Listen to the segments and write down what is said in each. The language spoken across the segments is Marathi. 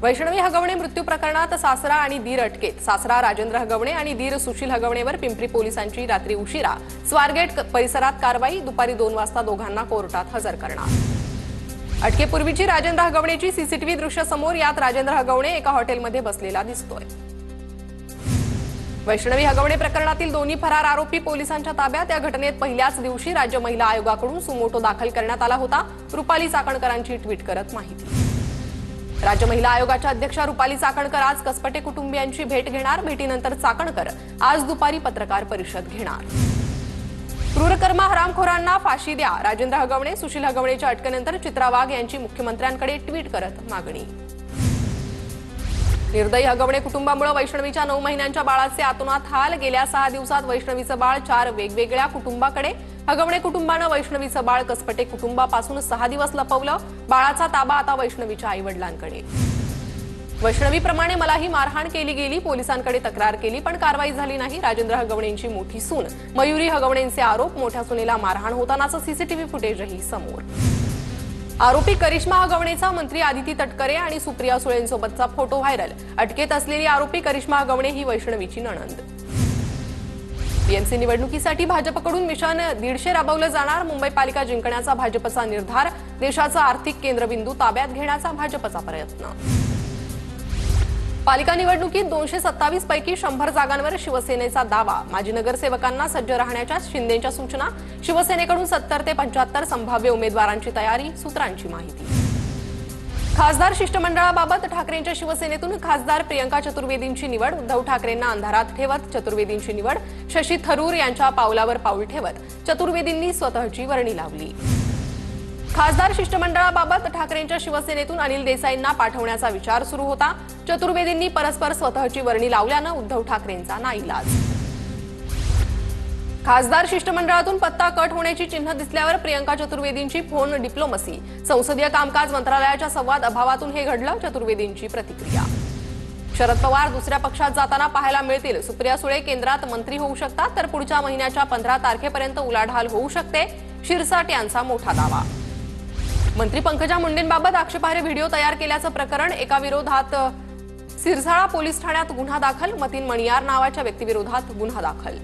वैष्णवी हगवणे मृत्यू प्रकरणात सासरा आणि दीर अटकेत। सासरा राजेंद्र हगवणे आणि दीर सुशील हगवणेवर पिंपरी पोलिसांची रात्री उशिरा स्वारगेट परिसरात कारवाई। दुपारी 2 वाजता दोघांना कोर्टात हजर करणार। अटकेपूर्वीची राजेंद्र हगवणेची सीसीटीव्ही दृश्य समोर। यात राजेंद्र हगवणे एका हॉटेलमध्ये बसलेला दिसतोय। वैष्णवी हगवणे प्रकरणातील दोन्ही फरार आरोपी पोलिसांच्या ताब्यात। या घटनेत पहिल्याच दिवशी राज्य महिला आयोगाकडून सुमोटो दाखल करण्यात आला होता। रुपाली चाकणकरांची ट्विट करत माहिती। राज्य महिला आयोगाच्या अध्यक्षा रुपाली चाकणकर आज कसपटे कुटुंबियांची भेट घेणार। भेटीनंतर चाकणकर आज दुपारी पत्रकार परिषद घेणार। क्रूरकर्मा हरामखोरांना फाशी द्या। राजेंद्र हगवणे सुशील हगवणेच्या अटकेनंतर चित्रा वाघ यांची मुख्यमंत्र्यांकडे ट्विट करत मागणी। निर्दयी हगवणे कुटुंबामुळे वैष्णवीच्या 9 महिन्यांच्या बाळाचे आतोनात हाल। गेल्या 6 दिवसात वैष्णवीचं बाळ 4 वेगवेगळ्या कुटुंबाकडे। हगवणे कुटुंबानं वैष्णवीचं बाळ कसपटे कुटुंबापासून 6 दिवस लपवलं। बाळाचा ताबा आता वैष्णवीच्या आईवडिलांकडे। वैष्णवीप्रमाणे मलाही मारहाण केली गेली। पोलिसांकडे तक्रार केली पण कारवाई झाली नाही। राजेंद्र हगवणेंची मोठी सून मयुरी हगवणेंचे आरोप। मोठ्या सुनेला मारहाण होतानाचं सीसीटीव्ही फुटेजही समोर। आरोपी करिश्मा हगवणेचा मंत्री आदिती तटकरे आणि सुप्रिया सुळेंसोबतचा फोटो व्हायरल। अटकेत असलेली आरोपी करिश्मा हगवणे ही वैष्णवीची नणंद। बीएमसी निवडणुकीसाठी भाजपकडून मिशन 150 राबवलं जाणार। मुंबई पालिका जिंकण्याचा भाजपचा निर्धार। देशाचा आर्थिक केंद्रबिंदू ताब्यात घेण्याचा भाजपचा प्रयत्न। पालिका निवडणुकीत 227 पैकी 100 जागांवर शिवसेनेचा दावा। माजी नगरसेवकांना सज्ज राहण्याच्या शिंदेंच्या सूचना। शिवसेनेकडून 70 ते 75 संभाव्य उमेदवारांची तयारी। सूत्रांची माहिती। खासदार शिष्टमंडळाबाबत ठाकरेंच्या शिवसेनेतून खासदार प्रियंका चतुर्वेदींची निवड। उद्धव ठाकरेंना अंधारात ठेवत चतुर्वेदींची निवड। शशी थरूर यांच्या पावलावर पाऊल ठेवत चतुर्वेदींनी स्वतःची वर्णी लावली। खासदार शिष्टमंडळाबाबत ठाकरेंच्या शिवसेनेतून अनिल देसाईंना पाठवण्याचा विचार सुरू होता। चतुर्वेदींनी परस्पर स्वतःची वर्णी लावल्यानं उद्धव ठाकरेंचा नाईलाज। खासदार शिष्टमंडळातून पत्ता कट होण्याची चिन्ह दिसल्यावर प्रियंका चतुर्वेदींची फोन डिप्लोमसी। संसदीय कामकाज मंत्रालयाच्या संवाद अभावातून हे घडलं। चतुर्वेदींची प्रतिक्रिया। शरद पवार दुसऱ्या पक्षात जाताना पाहायला मिळतील। सुप्रिया सुळे केंद्रात मंत्री होऊ शकतात तर पुढच्या महिन्याच्या 15 तारखेपर्यंत उलाढाल होऊ शकते। शिरसाट यांचा मोठा दावा। मंत्री पंकजा मुंडेंबाबत आक्षेपार्ह व्हिडिओ तयार केल्याचं प्रकरण। एका विरोधात सिरसाळा पोलीस ठाण्यात गुन्हा दाखल। मतीन मणियार नावाच्या व्यक्तीविरोधात गुन्हा दाखल।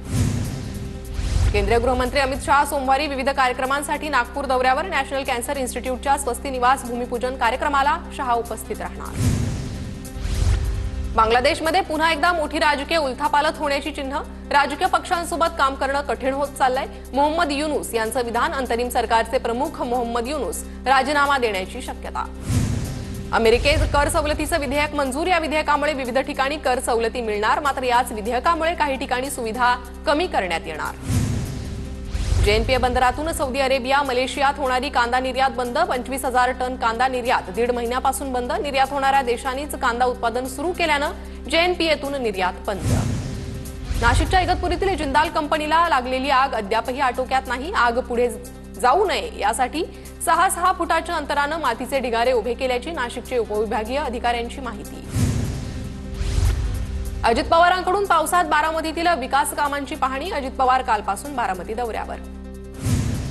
केंद्रीय गृहमंत्री अमित शहा सोमवारी विविध कार्यक्रमांसाठी नागपूर दौऱ्यावर। नॅशनल कॅन्सर इन्स्टिट्यूटच्या स्वस्ती निवास भूमिपूजन कार्यक्रमाला शहा उपस्थित राहणार। बांगलादेशमध्ये पुन्हा एकदा मोठी राजकीय उलथापालथ होण्याची चिन्ह। राजकीय पक्षांसोबत काम करणं कठीण होत चाललंय। मोहम्मद युनूस यांचं विधान। अंतरिम सरकारचे प्रमुख मोहम्मद युनूस राजीनामा देण्याची शक्यता। अमेरिकेत कर सवलतीचं विधेयक मंजूर। या विधेयकामुळे विविध ठिकाणी कर सवलती मिळणार। मात्र याच विधेयकामुळे काही ठिकाणी सुविधा कमी करण्यात येणार। जेएनपीए बंदरातून सौदी अरेबिया मलेशियात होणारी कांदा निर्यात बंद। 25,000 टन कांदा निर्यात 1.5 महिन्यापासून बंद। निर्यात होणाऱ्या देशांनीच कांदा उत्पादन सुरू केल्यानं जेएनपीएतून निर्यात बंद। नाशिकच्या इगतपुरीतील जिंदाल कंपनीला लागलेली आग अद्यापही आटोक्यात नाही। आग पुढे जाऊ नये यासाठी 6 फुटाच्या अंतरानं मातीचे ढिगारे उभे केल्याची नाशिकचे उपविभागीय अधिकाऱ्यांची माहिती। अजित पवारांकडून पावसात बारामतीतील विकास कामांची पाहणी। अजित पवार कालपासून बारामती दौऱ्यावर।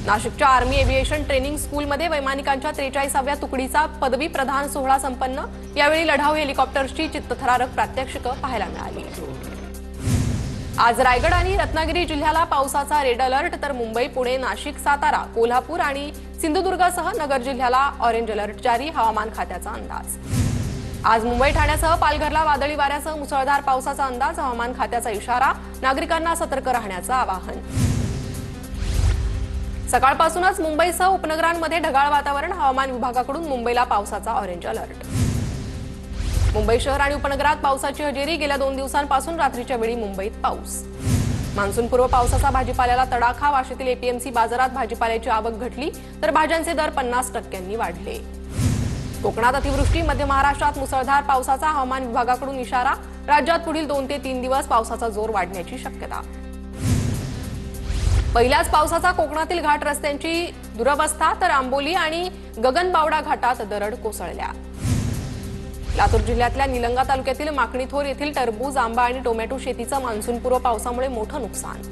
नाशिकच्या आर्मी एव्हिएशन ट्रेनिंग स्कूलमध्ये वैमानिकांच्या 43व्या तुकडीचा पदवी प्रदान सोहळा संपन्न। यावेळी लढाऊ हेलिकॉप्टर्सची चित्तथरारक प्रात्यक्षिकं पाहायला मिळाली। आज रायगड आणि रत्नागिरी जिल्ह्याला पावसाचा रेड अलर्ट तर मुंबई, पुणे, नाशिक, सातारा, कोल्हापूर आणि सिंधुदुर्गसह नगर जिल्ह्याला ऑरेंज अलर्ट जारी। हवामान खात्याचा अंदाज। आज मुंबई, ठाण्यासह पालघरला वादळी वाऱ्यासह मुसळधार पावसाचा अंदाज। हवामान खात्याचा इशारा। नागरिकांना सतर्क राहण्याचं आवाहन। सकाळपासूनच मुंबईसह उपनगरांमध्ये ढगाळ वातावरण। हवामान विभागाकडून मुंबईला पावसाचा ऑरेंज अलर्ट। मुंबई शहर आणि उपनगरात पावसाची हजेरी। गेल्या 2 दिवसांपासून रात्रीच्या वेळी मुंबईत पाऊस। मान्सूनपूर्व पावसाचा भाजीपाल्याला तडाखा। वाशीतील एपीएमसी बाजारात भाजीपाल्याची आवक घटली तर भाज्यांचे दर 50% वाढले। कोकणात अतिवृष्टी। मध्य महाराष्ट्रात मुसळधार पावसाचा। हवामान विभागाकडून इशारा। राज्यात पुढील 2 ते 3 दिवस पावसाचा जोर वाढण्याची शक्यता। पहिल्याच पावसाचा कोकणातील घाट रस्त्यांची दुरवस्था तर आंबोली आणि गगनबावडा घाटात दरड कोसळल्या। लातूर जिल्ह्यातल्या निलंगा तालुक्यातील माकणीथोर येथील टरबूज, आंबा आणि टोमॅटो शेतीचं मान्सूनपूर्व पावसामुळे मोठं नुकसान।